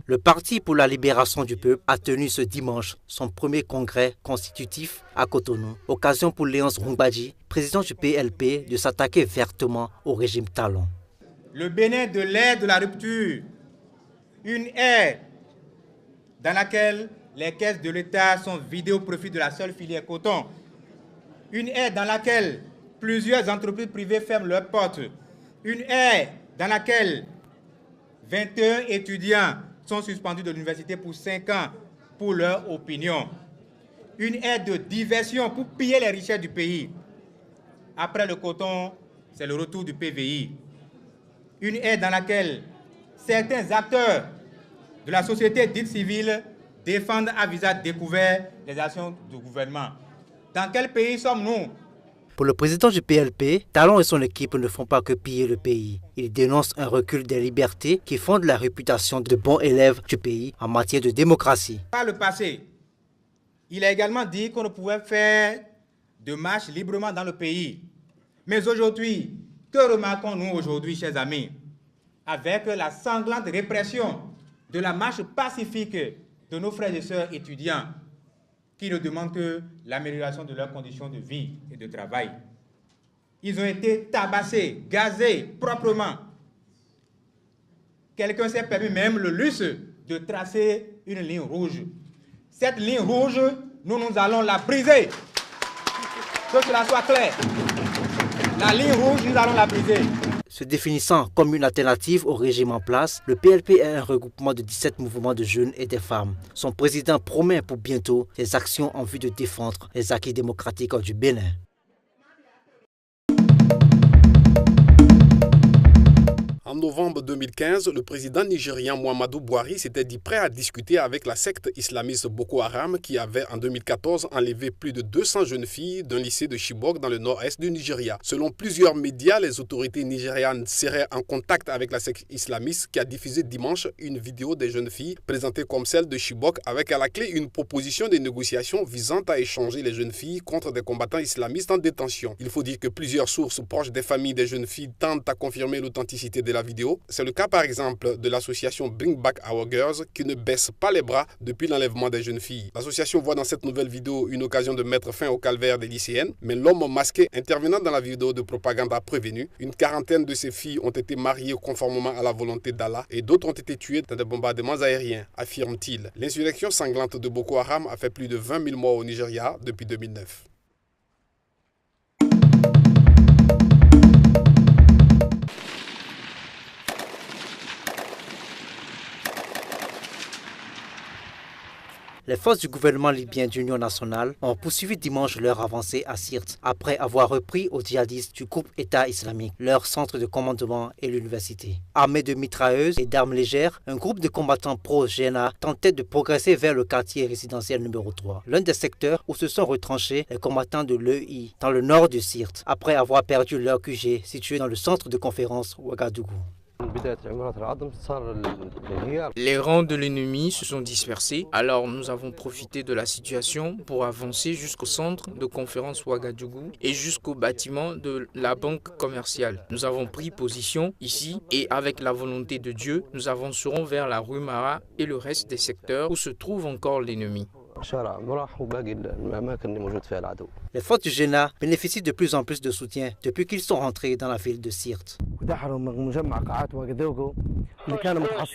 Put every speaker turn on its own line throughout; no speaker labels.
Le Parti pour la libération du peuple a tenu ce dimanche son premier congrès constitutif à Cotonou. Occasion pour Léonce Roumbadji, président du PLP, de s'attaquer vertement au régime Talon.
Le Bénin de l'ère de la rupture, une ère dans laquelle les caisses de l'État sont vidées au profit de la seule filière coton, une ère dans laquelle plusieurs entreprises privées ferment leurs portes, une ère dans laquelle 21 étudiants sont suspendus de l'université pour 5 ans pour leur opinion. Une ère de diversion pour piller les richesses du pays. Après le coton, c'est le retour du PVI. Une ère dans laquelle certains acteurs de la société dite civile défendent à visage découvert les actions du gouvernement. Dans quel pays sommes-nous?
Pour le président du PLP, Talon et son équipe ne font pas que piller le pays. Ils dénoncent un recul des libertés qui fonde la réputation de bons élèves du pays en matière de démocratie.
Par le passé, il a également dit qu'on ne pouvait faire de marche librement dans le pays. Mais aujourd'hui, que remarquons-nous aujourd'hui, chers amis? Avec la sanglante répression de la marche pacifique de nos frères et sœurs étudiants, qui ne demandent que l'amélioration de leurs conditions de vie et de travail. Ils ont été tabassés, gazés proprement. Quelqu'un s'est permis même le luxe de tracer une ligne rouge. Cette ligne rouge, nous allons la briser. Que cela soit clair. La ligne rouge, nous allons la briser.
Se définissant comme une alternative au régime en place, le PLP est un regroupement de 17 mouvements de jeunes et des femmes. Son président promet pour bientôt des actions en vue de défendre les acquis démocratiques du Bénin.
En novembre 2015, le président nigérien Muhammadu Buhari s'était dit prêt à discuter avec la secte islamiste Boko Haram qui avait en 2014 enlevé plus de 200 jeunes filles d'un lycée de Chibok dans le nord-est du Nigeria. Selon plusieurs médias, les autorités nigérianes seraient en contact avec la secte islamiste qui a diffusé dimanche une vidéo des jeunes filles présentée comme celle de Chibok avec à la clé une proposition de négociation visant à échanger les jeunes filles contre des combattants islamistes en détention. Il faut dire que plusieurs sources proches des familles des jeunes filles tentent à confirmer l'authenticité de la vidéo. C'est le cas par exemple de l'association Bring Back Our Girls qui ne baisse pas les bras depuis l'enlèvement des jeunes filles. L'association voit dans cette nouvelle vidéo une occasion de mettre fin au calvaire des lycéennes, mais l'homme masqué intervenant dans la vidéo de propagande a prévenu. Une quarantaine de ces filles ont été mariées conformément à la volonté d'Allah et d'autres ont été tuées dans des bombardements aériens, affirme-t-il. L'insurrection sanglante de Boko Haram a fait plus de 20 000 morts au Nigeria depuis 2009.
Les forces du gouvernement libyen d'Union nationale ont poursuivi dimanche leur avancée à Sirte après avoir repris aux djihadistes du groupe État islamique leur centre de commandement et l'université. Armés de mitrailleuses et d'armes légères, un groupe de combattants pro-GNA tentait de progresser vers le quartier résidentiel numéro 3, l'un des secteurs où se sont retranchés les combattants de l'EI dans le nord de Sirte après avoir perdu leur QG situé dans le centre de conférence Ouagadougou.
Les rangs de l'ennemi se sont dispersés, alors nous avons profité de la situation pour avancer jusqu'au centre de conférence Ouagadougou et jusqu'au bâtiment de la banque commerciale. Nous avons pris position ici et avec la volonté de Dieu, nous avancerons vers la rue Mara et le reste des secteurs où se trouve encore l'ennemi.
Les forces du GNA bénéficient de plus en plus de soutien depuis qu'ils sont rentrés dans la ville de Sirte.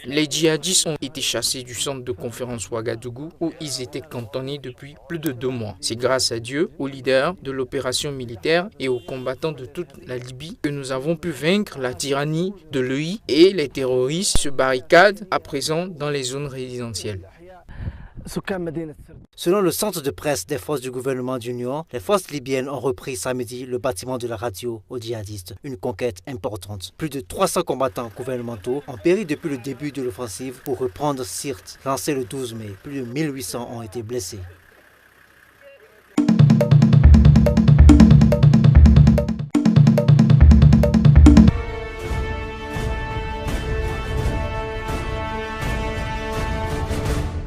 Les djihadistes ont été chassés du centre de conférence Ouagadougou où ils étaient cantonnés depuis plus de 2 mois. C'est grâce à Dieu, aux leaders de l'opération militaire et aux combattants de toute la Libye que nous avons pu vaincre la tyrannie de l'EI et les terroristes se barricadent à présent dans les zones résidentielles.
Selon le centre de presse des forces du gouvernement d'Union, les forces libyennes ont repris samedi le bâtiment de la radio aux djihadistes, une conquête importante. Plus de 300 combattants gouvernementaux ont péri depuis le début de l'offensive pour reprendre Sirte, lancée le 12 mai. Plus de 1800 ont été blessés.